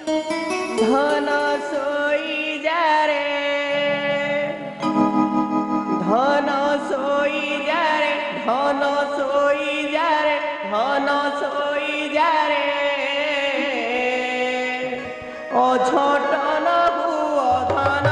ধন সই যারে ধন সই যারে ধন সই যারে ধন সই যারে অঝট নহু অধন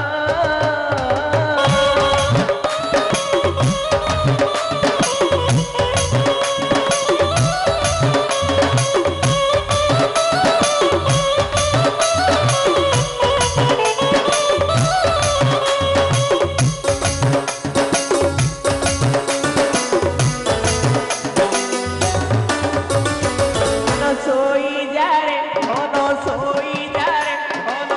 সই যারে ধন সই যারে ধন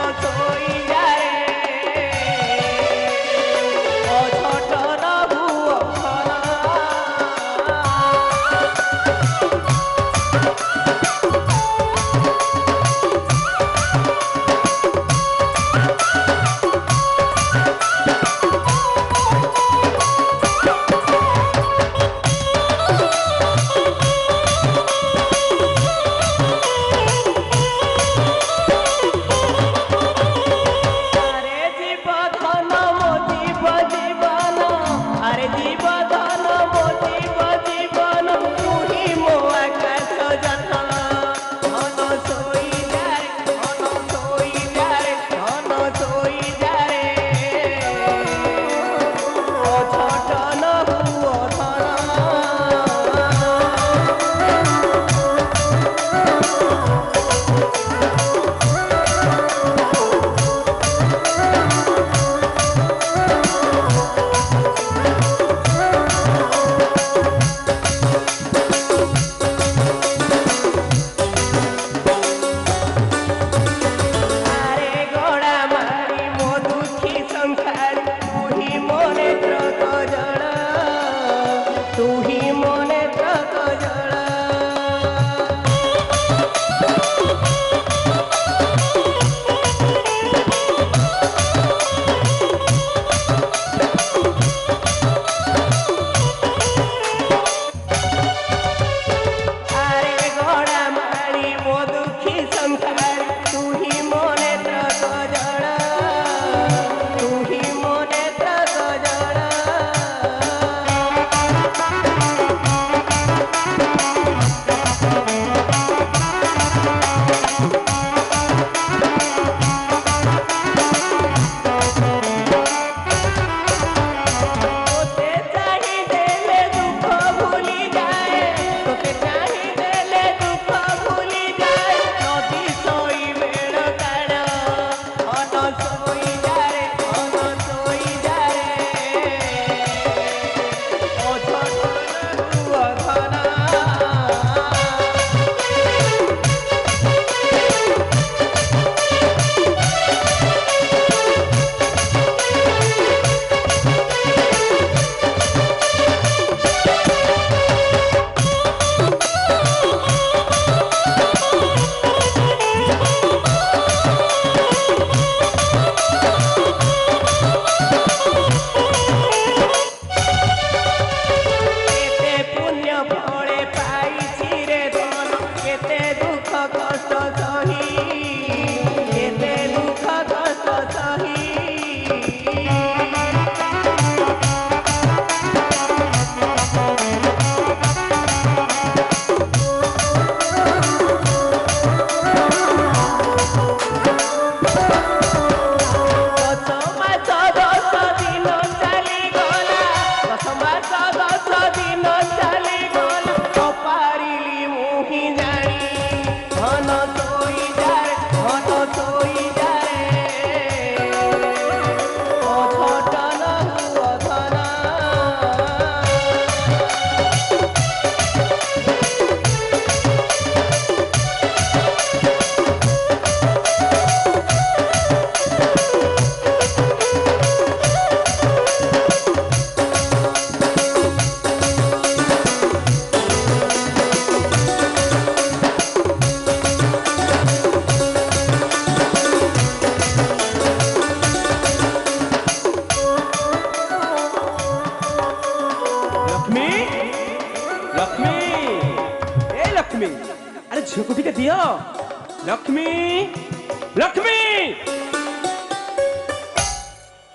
लक्ष्मी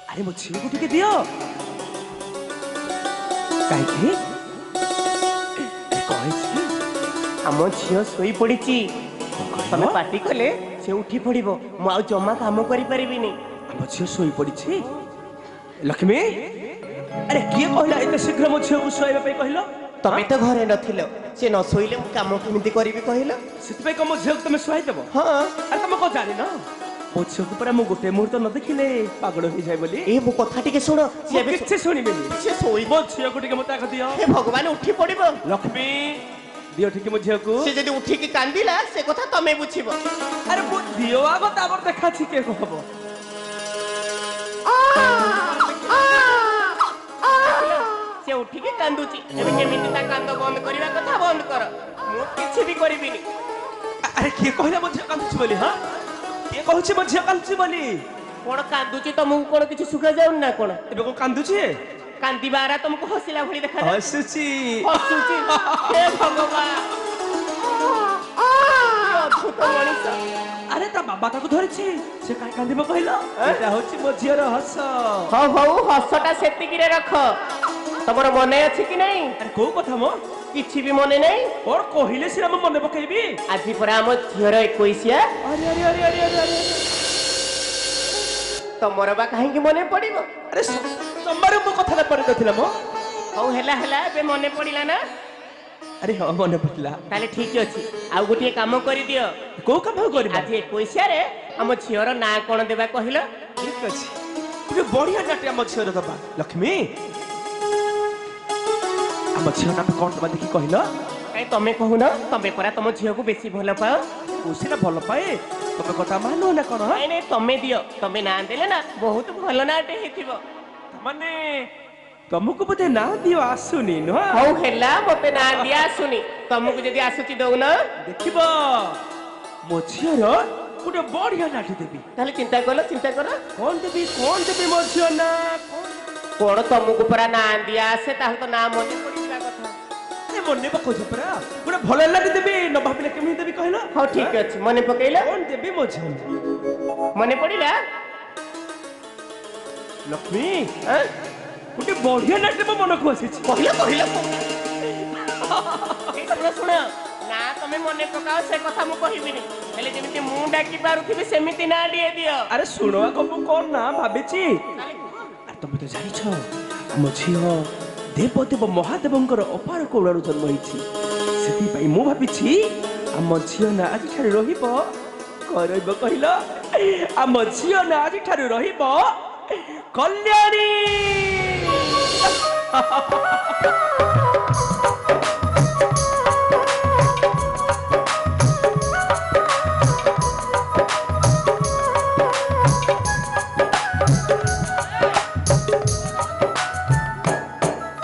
अरे मो झील को टिके दियो काहे आम झील शोई पड़ी तमे पार्टी कले से उठी पड़ो मु आ जमा काम करि परिबिनी आम झील शोई पड़ी लक्ष्मी अरे किए कहला एते शीघ्र मो झील को शोइबा पे कहलो तमे तो घरे नथिलो से न शोइले मु काम केमिति करिवि कहलो सितबे को मो झील तमे शोइ देबो हां अरे तमे को जानि न मो झील को परा मो गोटे मुहूर्त न देखिले पागल हो जाय बोली ए मो कथा टिके सुनो से किछे सुनिबेनी से शोइ मो झील को टिके मता दियो हे भगवान उठी पड़िबो लक्ष्मी दियो ठीक मो झील को से जदी उठी की कांदिला से कथा तमे बुझिबो अरे मो दियो आगो ताबर देखा छी के कहबो से उठी के कांदुची एबे केमिति ता कांद बंद करिवा कथा बंद कर मु किछि भी करिबिनी अरे के कहला मो झील कांदुची बोली हां के कहछि मो झील कांदुची बोली कोन कांदुची तमु कोन किछि सुखा जाउन ना कोन एबे को कांदुची कांदिबारा तुमको हसिला भली देखा हसुची हसुची हे भगवान अद्भुत मनीष अरे ता बाबा ताको धरिछि से काई कांदिबो कहलो एटा होछि मो झील हस हो हो हसटा सेतिकी रे रख तमरो मने अछि कि नहीं अरे को कथा मो किछि भी मने नहीं और कहिले सिरा मो मने पकेबी आजि परा हम झियर 21 अरे अरे अरे अरे अरे तमरो बा काहे कि मने पड़िबो अरे तमरो मो कथा न परि दथिला मो हो हेला हेला बे मने पड़िला ना अरे हो मने पड़िला ताले ठीक अछि आ गोटिए काम करि दियो को काम करबा आज 21 रे हम झियर ना कोन देबा कहिलो ठीक अछि ये बढ़िया नाट्य हम झियर दबा लक्ष्मी हम झियर ना कोन दबा देखि कहिलो काई तमे कहू ना तमे परा तम झियो को बेसी भलो पाओ उसिना भलो पाए तमे कथा मानो ना कोन नहीं नहीं तमे दियो तमे ना देले ना बहुत भलो नाटे हेतिबो माने तुमको बोधे ना दियो आसुनी न हौ हेला मते ना दिया आसुनी तुमको जदी आसुची दउ ना देखिबो मो झियर गुटे बढ़िया नाटी देबी ताले चिंता करो कोन देबी मो झियर ना कोन तुमको परा ना दिया आसे ताल तो ना मने पड़िला कथा ए मने पको छपरा गुटे भलो लाटी देबी न भाबिले केमि देबी कहलो हौ ठीक अछि मने पकेइला कोन देबी मो झियर मने पड़िला लक्ष्मी गुटे बढ़िया नाटी मो मन को आसीछि कहिला ए तमरा सुना ना तमे मने पकाओ से कथा मु कहिबिनी हेले जेमिति मु डाकी पारुथिबी सेमिति ना दिए दियो अरे सुनो को कोन ना भाबिछि अरे तुम तो जानि छ मो झियो देवदेव महादेवंकर अपार कौड़ारू जन्म होइछि सेति पई मु भाबिछि आम झियो ना आज ठारे रहिबो करइब कहिलो आम झियो ना आज ठारे रहिबो कल्याणी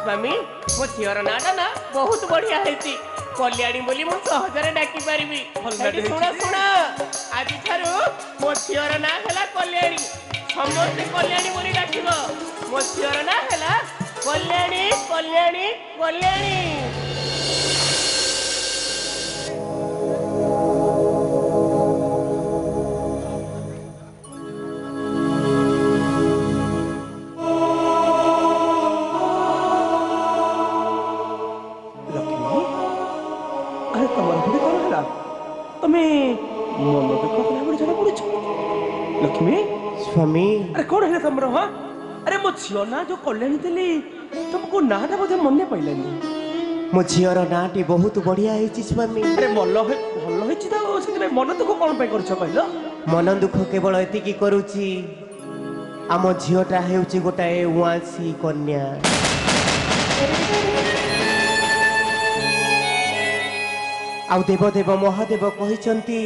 स्वामी मो झियर नाटा ना बहुत बढ़िया हेती कल्याणी बोली मु सहजरे डाकी पारिबी सुना आज ठारू मो झियर ना हला कल्याणी समस्त कल्याणी बोली डाकिबो मो झियर ना हला कल्याणी कल्याणी कल्याणी लक्ष्मी स्वामी अरे कौन है तुम रहा अरे मो झियो ना जो कल्याणी देली तुमको नाटा बोधे मन पइलानी मो झियर नाटी बहुत बढ़िया हेची स्वामी अरे भलो हेची तो से मन दुख कोन पे करछ कहलो मन दुख केवल एति की करूची आम झियोटा हेउची गोटाए उआसी कन्या आउ देवदेव महादेव कहिचंती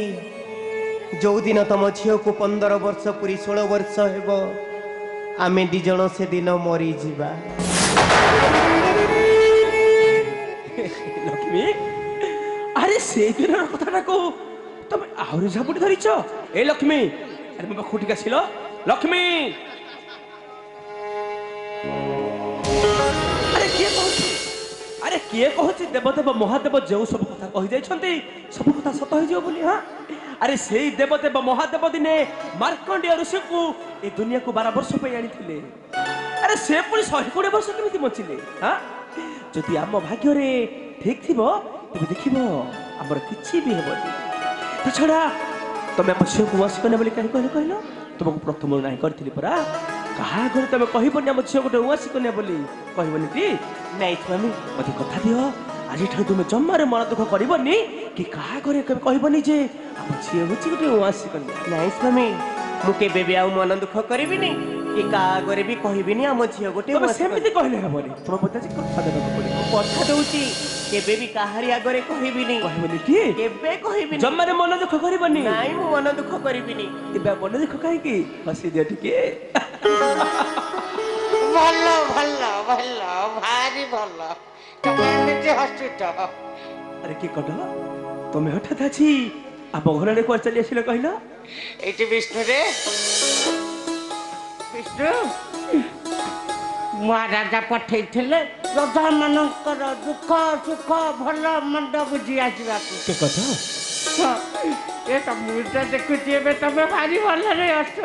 जो दिन तुम झील को 15 वर्ष पूरी 16 वर्ष हेबो आमे दी जण से दिन मरी जीवा लक्ष्मी अरे से दिन कथाटा को तुम आहुरी झापुटी धरिछ ए लक्ष्मी अरे बाबा खुटी आसिलो लक्ष्मी अरे के कहू अरे আরে কিଏ କହୁଛି ଦେବଦେବ ମହାଦେବ ଯେଉଁ ସବୁ କଥା କହିଯାଇଛନ୍ତି ସବୁ କଥା ସତ ହେଇଯିବ ବୋଲି ହଁ ଆରେ ସେଇ ଦେବଦେବ ମହାଦେବ ଦିନେ ମାର୍କଣ୍ଡେୟ ଋଷିକୁ ଏ ଦୁନିଆକୁ 12 ବର୍ଷ ପାଇଁ ଆଣିଥିଲେ ଆରେ ସେ ପୁଣି 120 ବର୍ଷ କେମିତି ବଞ୍ଚିଲେ ହଁ ଯଦି ଆମ ଭାଗ୍ୟରେ ଠିକ ଥିବ ତେବେ ଦେଖିବ ଆମର କିଛି ବି ହେବନି ତା ଛଡ଼ା ତମେ ଆମ ଝିଅକୁ ୱାସ କନେ ବୋଲି କାହିଁ କହିଲ ତୁମକୁ ପ୍ରଥମରୁ ନାହିଁ କରିଥିଲି ପରା କାହା ଘରେ ତମେ କହିବନି ଆମ ଝିଅ ଗୋଟେ ୱାସ କନେ ବୋଲି କହିବନି ଟି ନାଇଁ ସ୍ୱାମୀ ମତେ କଥା ଦିଅ ଆଜିଠାରୁ ତୁମେ ଜମାରେ ମନ ଦୁଃଖ କରିବନି କି କାହା ଘରେ କେବେ କହିବନି ଯେ ଆମ ଝିଅ ହେଉଛି ଗୋଟେ ୱାସ କନେ ନାଇଁ ସ୍ୱାମୀ ମୁଁ କେବେ ବି ଆଉ ମନ ଦୁଃଖ କରିବିନି କି କାହା ଆଗରେ ବି କହିବିନି ଆମ ଝିଅ ଗୋଟେ ତମେ ସେମିତି କହିଲେ ହେବନି ତମେ ମତେ ଆଜି କଥା ଦେବାକୁ ପଡ଼ିବ କଥା ଦଉଛି କେବେ ବି କାହାରି ଆଗରେ କହିବିନି କି କେବେ କହିବିନି ଜମାରେ ମନ ଦୁଃଖ କରିବନି ନାଇଁ ମୁଁ ମନ ଦୁଃଖ କରିବିନି ଏବେ ମନ ଦୁଃଖ କାହିଁକି ହସି ଦିଅ ଟିକେ ଭଲ ଭଲ ଭଲ ଭାରି ଭଲ ତମେ ଏମିତି ହସୁଛ ଆରେ କି କଟ ତମେ ହଠାତ୍ ଆଜି ଆମ ଘରରେ କୁଆଡ଼େ ଚାଲି ଆସିଲ କହିଲ ଏଇଠି ବିଷ୍ଣୁରେ ବିଷ୍ଣୁ ମହାରାଜା ପଠେଇଥିଲେ ପ୍ରଜାମାନଙ୍କର ଦୁଃଖ ସୁଖ ଭଲ ମନ୍ଦ ବୁଝି ଆସିବାକୁ କି କଥା ଏ ମୁଁ ତ ଦେଖୁଛି ଏବେ ତମେ ଭାରି ଭଲରେ ଅଛ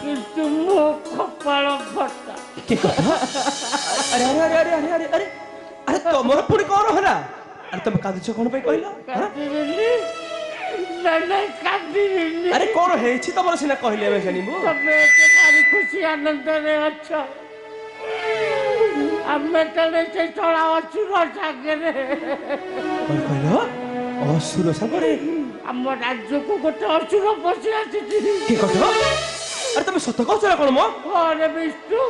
କିନ୍ତୁ ମୋ କପାଳ ଫଟା କି କଥା ଆରେ ଆରେ ଆରେ ଆରେ ଆରେ ଆରେ ଆରେ ତମର ପୁଣି କଣ ହେଲା ଆରେ ତମେ କାନ୍ଦୁଛ କଣ ପାଇଁ କହିଲ କାନ୍ଦିବିନି ଆରେ କଣ ହେଇଛି ତମର ସିନା କହିଲେ ଆମେ ଜାଣିବୁ ତମେ ଏତେ ଭାରି ଖୁସି ଆନନ୍ଦରେ ଅଛ ଆମେ ତଳେ ସେ ଚଳା ଅସୁର ସାଙ୍ଗରେ କଣ କହିଲ ଅସୁର ସାଙ୍ଗରେ ଆମ ରାଜ୍ୟକୁ ଗୋଟେ ଅସୁର ପଶି ଆସିଛି କି କଥା ଆରେ ତମେ ସତ କହୁଛ ନା କଣ ମ ଘରେ ବିଷ୍ଣୁ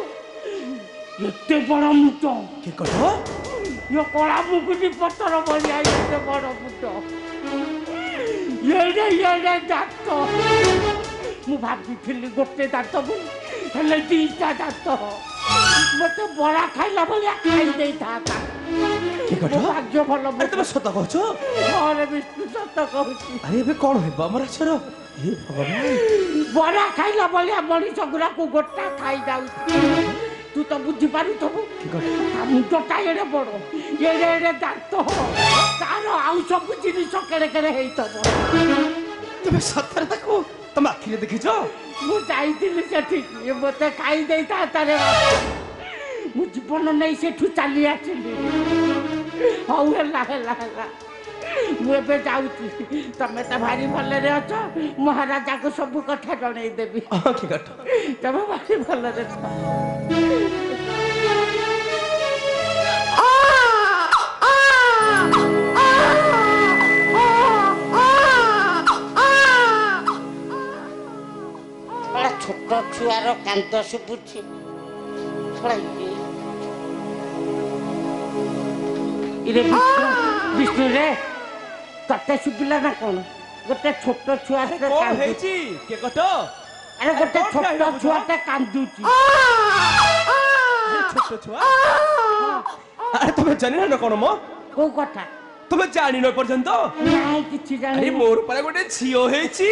ଏତେ ବଡ ମୁଟ କି କଥା ଇଏ କଳା ମୁକୁଟି ପଥର ଭଳିଆ ଏତେ ବଡ ମୁଟ ଇଏ ଦାନ୍ତ ମୁଁ ଭାବିଥିଲି ଗୋଟେ ଦାନ୍ତ ବୋଲି ହେଲେ ଦିଟା ଦାନ୍ତ ମତେ ବଳା ଖାଇଲା ଭଳିଆ ଖାଇ ଦେଇଥାନ୍ତା କି କଥା ଭାଗ୍ୟ ଭଲ ଆରେ ତମେ ସତ କହୁଛ ଘରେ ବିଷ୍ଣୁ ସତ କହୁଛି ଆରେ ଏବେ କଣ ହେବ ଆମର ଆଛର ହେ ଭଗବାନ ବଳା ଖାଇଲା ଭଳିଆ ମଣିଷ ଗୁଡାକୁ ଗୋଟା ଖାଇ ଯାଉଛି ତୁ ତ ବୁଝିପାରୁଥିବୁ ମୁଣ୍ଡଟା ଏଡେ ବଡ ଏଡେ ଦାନ୍ତ ତାର ଆଉ ସବୁ ଜିନିଷ କେଡେ କେଡେ ହେଇଥିବ ତମେ ସତରେ ତାକୁ ତମ ଆଖିରେ ଦେଖିଛ ମୁଁ ଯାଇଥିଲି ସେଠିକି ମତେ ଖାଇ ଦେଇଥାନ୍ତା ରେ ମୁଁ ଜୀବନ ନେଇ ସେଠୁ ଚାଲି ଆସିଲି ହଉ ହେଲା ହେଲା ହେଲା ମୁଁ ଏବେ ଯାଉଛି ତମେ ତ ଭାରି ଭଲରେ ଅଛ ମହାରାଜାକୁ ସବୁ କଥା ଜଣେଇଦେବି କି କଥା ତମେ ଭାରି ଭଲରେ ଥାଅ ଛୋଟ ଛୁଆର କାନ୍ଦ ଶୁଭୁଛି ବିଷ୍ଣୁ ରେ ତତେ ଶୁଭିଲା ନା କଣ ଗୋଟେ ଛୋଟ ଛୁଆ ହେଇଛି କେ କଟ ଆରେ ଗୋଟେ ଛୋଟ ଛୁଆଟେ କାନ୍ଦୁଛି ଛୋଟ ଛୁଆ ଆରେ ତମେ ଜାଣିନ ନା କଣ ମ କୋଉ କଥା ତମେ ଜାଣିନ ପର୍ଯ୍ୟନ୍ତ ନାଇଁ କିଛି ଆରେ ଜାଣି ମୋର ପରେ ଗୋଟେ ଝିଅ ହେଇଛି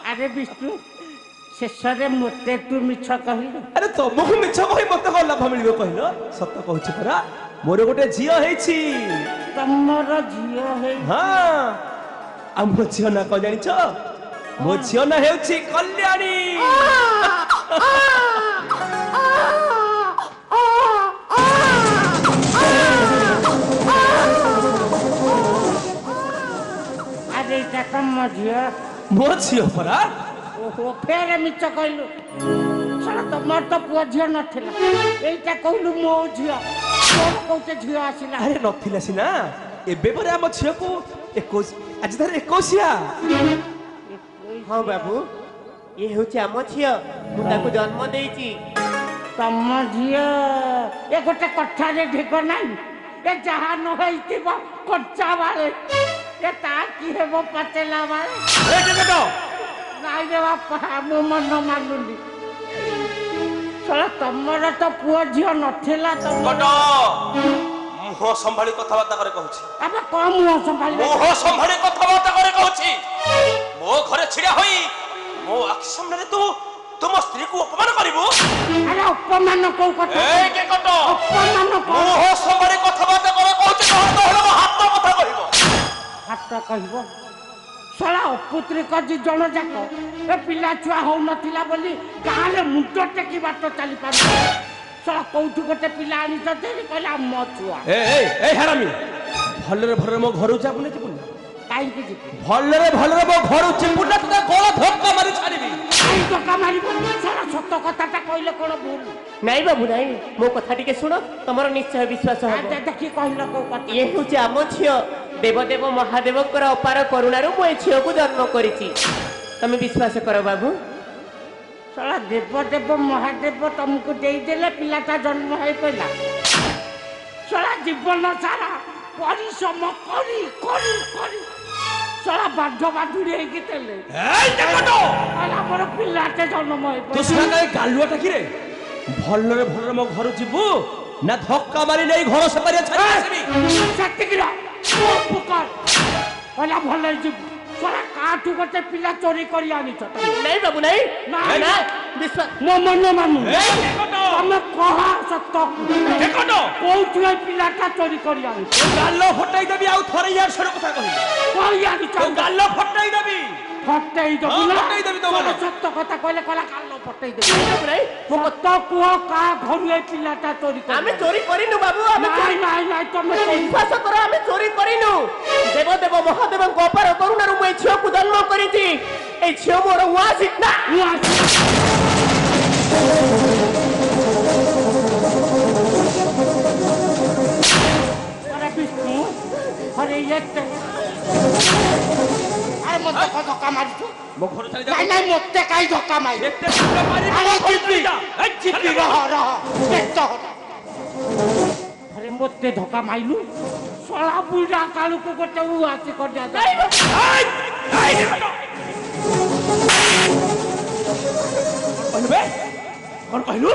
ଆରେ ବିଷ୍ଣୁ ଶେଷରେ ମତେ ତୁ ମିଛ କହିଲୁ ଆରେ ତମକୁ ମିଛ କହି ମତେ କଣ ଲାଭ ମିଳିବ କହିଲ ସତ କହୁଛି ପରା ମୋର ଗୋଟେ ଝିଅ ହେଇଛି ତମର ଝିଅ ହେଇ ହଁ ଆଉ ମୋ ଝିଅ ନା କଣ ଜାଣିଛ ମୋ ଝିଅ ନା ହେଉଛି କଲ୍ୟାଣୀ ଆରେ ଏଇଟା ତମ ଝିଅ ମୋ ଝିଅ ପରା ଓହୋ ଫେରେ ମିଛ କହିଲୁ ଶଳା ତମର ତ ପୁଅ ଝିଅ ନଥିଲା ଏଇଟା କହିଲୁ ମୋ ଝିଅ ତୋର କୋଉଟେ ଝିଅ ଆସିଲା ଆରେ ନଥିଲା ସିନା ଏବେ ପରେ ଆମ ଝିଅକୁ 21 ଆଜି ତାର 21 ହଁ ବାବୁ ଇଏ ହେଉଛି ଆମ ଝିଅ ମୁଁ ତାକୁ ଜନ୍ମ ଦେଇଛି ତମ ଝିଅ ଏ ଗୋଟେ କଥାରେ ଢିଗ ନାହିଁ ଏ ଯାହା ନ ହେଇଥିବ କଞ୍ଚା ବାଳେ ଏ ତା କି ହେବ ପାଚେଲା ବାଳେ ନାଇଁ ରେ ବାପା ମୋ ମନ ମାନୁନି ଶଳା ତମର ତ ପୁଅ ଝିଅ ନଥିଲା ତମର ମୁହଁ ସମ୍ଭାଳି କଥାବାର୍ତ୍ତା করে କହୁଛି ଏବେ କଣ ମୁହଁ ସମ୍ଭାଳି ମୁହଁ ସମ୍ଭାଳି କଥାବାର୍ତ୍ତା করে କହୁଛି ମୋ ଘରେ ଛିଡା ହୋଇ ମୋ ଆଖି ସାମ୍ନାରେ ତୁ तुम स्त्री को अपमान करिवो अरे अपमान को कथा ए के कट अपमान को मुह सबरे कथबार्ता कर कहते तो हलो हाथ कथा कहिवो हाथ कहबो सला अपुत्री कजी जण जाक ए पिला छुआ हो नथिला बोली गाले मुंड टेकी बाट चली पार सला कोठु गोटे पिला आनी जतेली कहला म छुआ ए हरामी भलरे भलरे मो घरु जाबुने जिबुन काई के जिबु भलरे मो घरु जिबुन तते गोला धक्का मारी छाड़ीबी काई धक्का मारी सला सत्य कथाटा कहले कोन भूल ନାଇଁ ବାବୁ ନାଇଁ ମୋ କଥା ଟିକେ ଶୁଣ ତମର ନିଶ୍ଚୟ ବିଶ୍ୱାସ ହେବ देखी कहलो को कथा ଇଏ ହେଉଛି ଆମ ଝିଅ ଦେବଦେବ ମହାଦେବଙ୍କର ଅପାର କରୁଣାରୁ ମୁଁ ଏ ଝିଅକୁ ଜନ୍ମ କରିଛି ତମେ ବିଶ୍ୱାସ କର ବାବୁ सला देव देव महादेव तुमको दे देले पिलाटा जन्म है पहला सला जीवन सारा परिश्रम करी करी करी सला बाध्य बाधुरी हेकी तेले ए देखतो आला मोर पिलाटे जन्म है तू सुना काई गालुआटा कि रे भलरे मो घर जिबु ना धक्का मारी नै घर से पारिया छाड़ी आसीबी सत्तिगिरा पुकार आला भले जिबु सला काठू गोटे पिला चोरी करी आनी छ ନାଇଁ ବାବୁ ନାଇଁ ନାଇଁ। ନାଇଁ ବିଶ୍ୱାସ न मन मानु ए देखतो तमे कहा सत्य देखतो कोउठी ए पिलाटा चोरी करी आनी गालो फटाई देबी आ थरे यार सर कथा कहि कही आनी तो गालो फटाई देबी फटई दबु हाँ, ना फटई देबी तो माने। सत्य कथा कहले कला कालो फटई देबु ବାବୁ ନାଇଁ सत्य कुह का घरु ए पिलाटा चोरी करी ଆମେ ଚୋରି କରିନୁ ବାବୁ ଆମେ ନାଇଁ ନାଇଁ ନାଇଁ ତମେ ବିଶ୍ୱାସ କର ଆମେ ଚୋରି କରିନୁ ଦେବଦେବ ମହାଦେବଙ୍କ ଅପାର କରୁଣାରୁ ମୁଁ ଏ ଝିଅକୁ ଜନ୍ମ କରିଛି ଏ ଝିଅ ମୋର ୱାସି ନା अरे विष्णु अरे ये अरे मत धक्का मारी तू मो घर चली जा नहीं नहीं मते काई धक्का मारी एते धक्का मारी अरे मो घर जिपी चली जा ए जिपी रह देखतो अरे मते धक्का माइलु सला बुढ़ा कालू को गोटे उआसी कर दिया ए देखतो अनबे कौन कहलु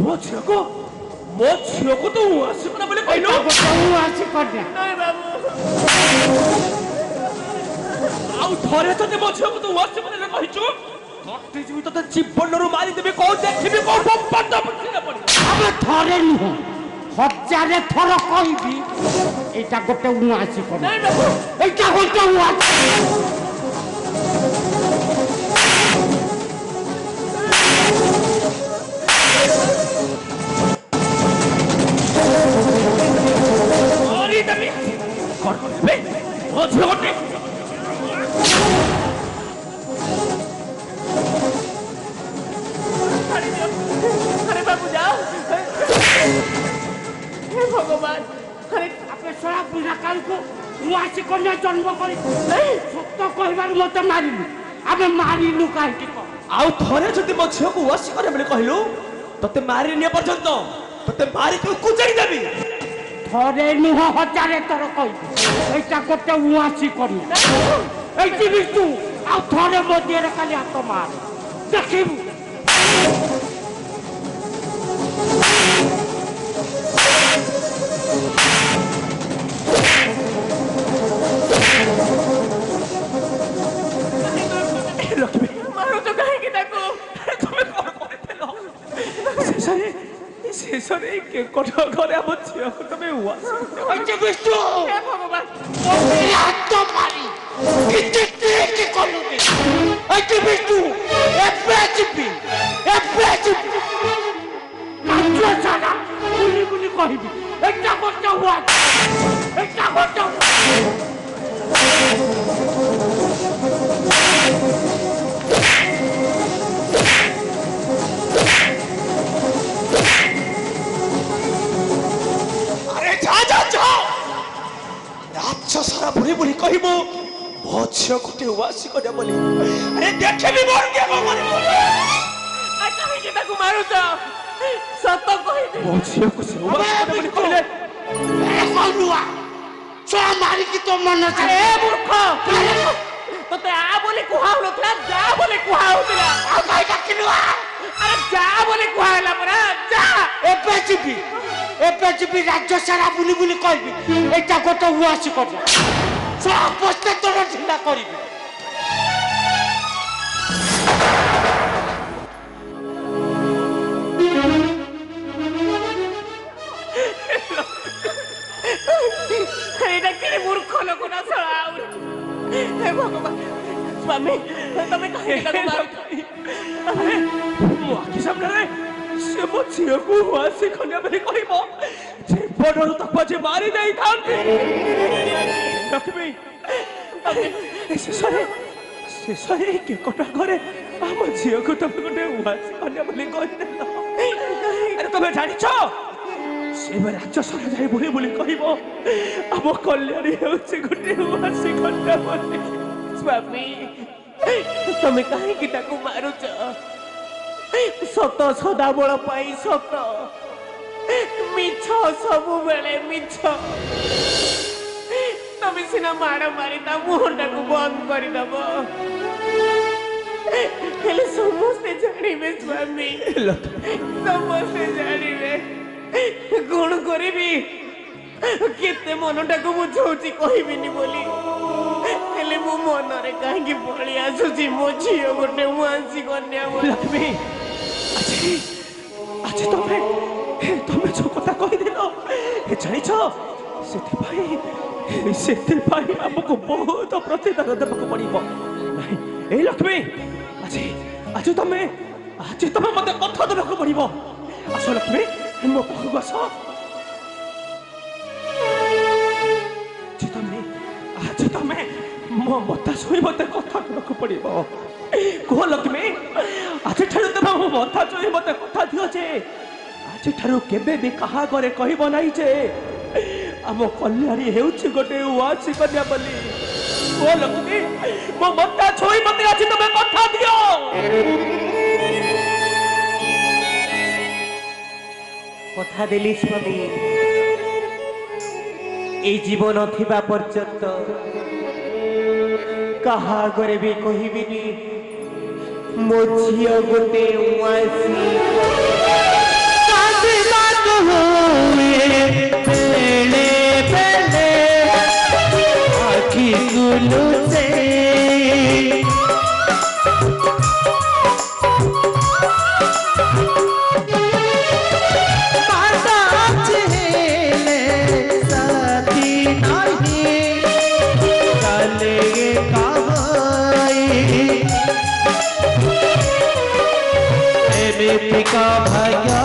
मो छियो को तो आसी कोना बोले कहलु गोटे उआसी कर दिया ନାଇଁ ବାବୁ आउ थरे तते मो छियो को तो आसी बोले कहिछु कट्टी जीवी तते जीवनरु मारी देबे को देखिबे को बंद बुझी न पड़ी अबे थरे नुह हजारे थर कहबी एटा गोटे उआसी कर ନାଇଁ ବାବୁ एटा गोटे उआसी मारी देबे कर देबे मो छियो को अरे बाबू जाओ हे भगवान अरे आपे सला बुढ़ा काल को उआसी कन्या जन्म करी सत्य कहबार मते मारिलु आबे मारिलु काहे को आउ थरे जति मो छियो को वासी करे बोले कहलु तते मारी निए पर्यंत तते मारी के कुचई देबी थरे नुह हजारे तर कहबी एटा गोटे उआसी करी एटी बिस्तु आ थरे मते रे खाली हाथ मार देखिबु लक्ष्मी मारो तो काहे ताको তুমি কোন করিতেলো শেষরে কে কোঠ ঘরে আমার ঝিওকে তুমি ওয়াসি एटी बिस्तु हे भगवान मते हाथ मारी किते के कलुबी एटी बिस्तु ए बेचिबी नाचो सारा गुली गुली कहबी एटा गोटे আরে যা রাজ্য সারা বুড়ি বুড়ি কহিবো ମୋ ଝିଅକୁ ଟିକେ ୱାସି କରିବା ବୋଲି ଆରେ ଦେଖିବି ମୋର କିଏ କଣ କରିବ आ काहे ताको मारुଛ ସତ କହିବି ମୋ ଝିଅକୁ ସେ ୱାସି କରିବା ବୋଲି କହିଲେ ए कलुआ सो मारी की तो मन से ए मूर्ख तोते आ बोली कुहाउ नथला जा बोली कुहाउ दिला आ भाई का किलुआ अरे जा बोली कुहाइला परा जा एपे जीबी राज्य सारा बुली बुली कहबी एटा गोटे उआसी कर दे सो अपस्ते तोर ढिला करबी ତମେ କାହିଁକି ତାକୁ ମାରୁଛ? ମୋ ଆଖି ସାମ୍ନାରେ ସେ ମୋ ଝିଅକୁ ଆସି ଖଣ୍ଡିଆ ବୋଲି କହିବ ଯେ ବଡ଼ରୁ ତାକୁ ଆଜି ମାରି ଦେଇଥାନ୍ତି। ଲକ୍ଷ୍ମୀ ଶେଷରେ ଶେଷରେ କେକଟା ଘରେ ଆମ ଝିଅକୁ ତମେ ଗୋଟେ ଉଆସି ଖଣ୍ଡିଆ ବୋଲି କହିଦେଲ। ଆରେ ତମେ ଜାଣିଛ ସେ ରାଜସରା ଯାଇ ବୁଲି ବୁଲି କହିବ ଆମ କଲ୍ୟାଣୀ ହେଉଛି ଗୋଟେ ଉଆସି ଖଣ୍ଡିଆ ବୋଲି। ସ୍ୱାମୀ ତମେ କାହିଁକି ତାକୁ ମାରୁଛ? ସତ ସଦାବେଳ ପାଇଁ ସତ, ମିଛ ସବୁବେଳେ ମିଛ। ତମେ ସିନା ମାଡ଼ ମାରି ତା ମୁହଁଟାକୁ ବନ୍ଦ କରିଦବ, ହେଲେ ସମସ୍ତେ ଜାଣିବେ ସ୍ୱାମୀ, ସମସ୍ତେ ଜାଣିବେ। କଣ କରିବି? କେତେ ମନଟାକୁ ବୁଝଉଛି କହିବିନି ବୋଲି, ହେଲେ ମୋ ମନରେ କାହିଁକି ପଳେଇ ଆସୁଛି ମୋ ଝିଅ ଗୋଟେ ଉଆଁସି କନ୍ୟା ବୋଲି। ଲକ୍ଷ୍ମୀ ଆଜି ତମେ ତମେ ଯୋଉ କଥା କହିଦେଲ ଜାଣିଛ ସେଥିପାଇଁ ଆମକୁ ବହୁତ ପ୍ରତିଦାନ ଦେବାକୁ ପଡିବ। ନାଇଁ ଏଇ ଲକ୍ଷ୍ମୀ ଆଜି ତମେ ମତେ କଥା ଦେବାକୁ ପଡିବ। ଆସ ଲକ୍ଷ୍ମୀ ମୋ ପାଖକୁ ଆସ। ଆଜି ତମେ ମୋ ମଥା ଶୁଣି ମତେ କଥା ଦେବାକୁ ପଡିବ। କୁହ ଲକ୍ଷ୍ମୀ ଆଜିଠାରୁ ତମେ ମୋ ମଥା ଶୁଣି ମତେ କଥା ଦିଅ ଯେ ଆଜିଠାରୁ କେବେ ବି କାହା ଘରେ କହିବ ନାହିଁ ଯେ ଆମ କଲ୍ୟାଣୀ ହେଉଛି ଗୋଟେ ଉଆସି କନ୍ୟା ବୋଲି। କୁହ ଲକ୍ଷ୍ମୀ ମୋ ମଥା ଛୁଇଁ ମତେ ଆଜି ତମେ କଥା ଦିଅ। କଥା ଦେଲି ସ୍ୱାମୀ, এই জীবন থিবা পর্যন্ত কাহা ঘরে বি কহিবিনি মো ঝিও গোটে উয়াসি। আখি গুলুছে का भाग्य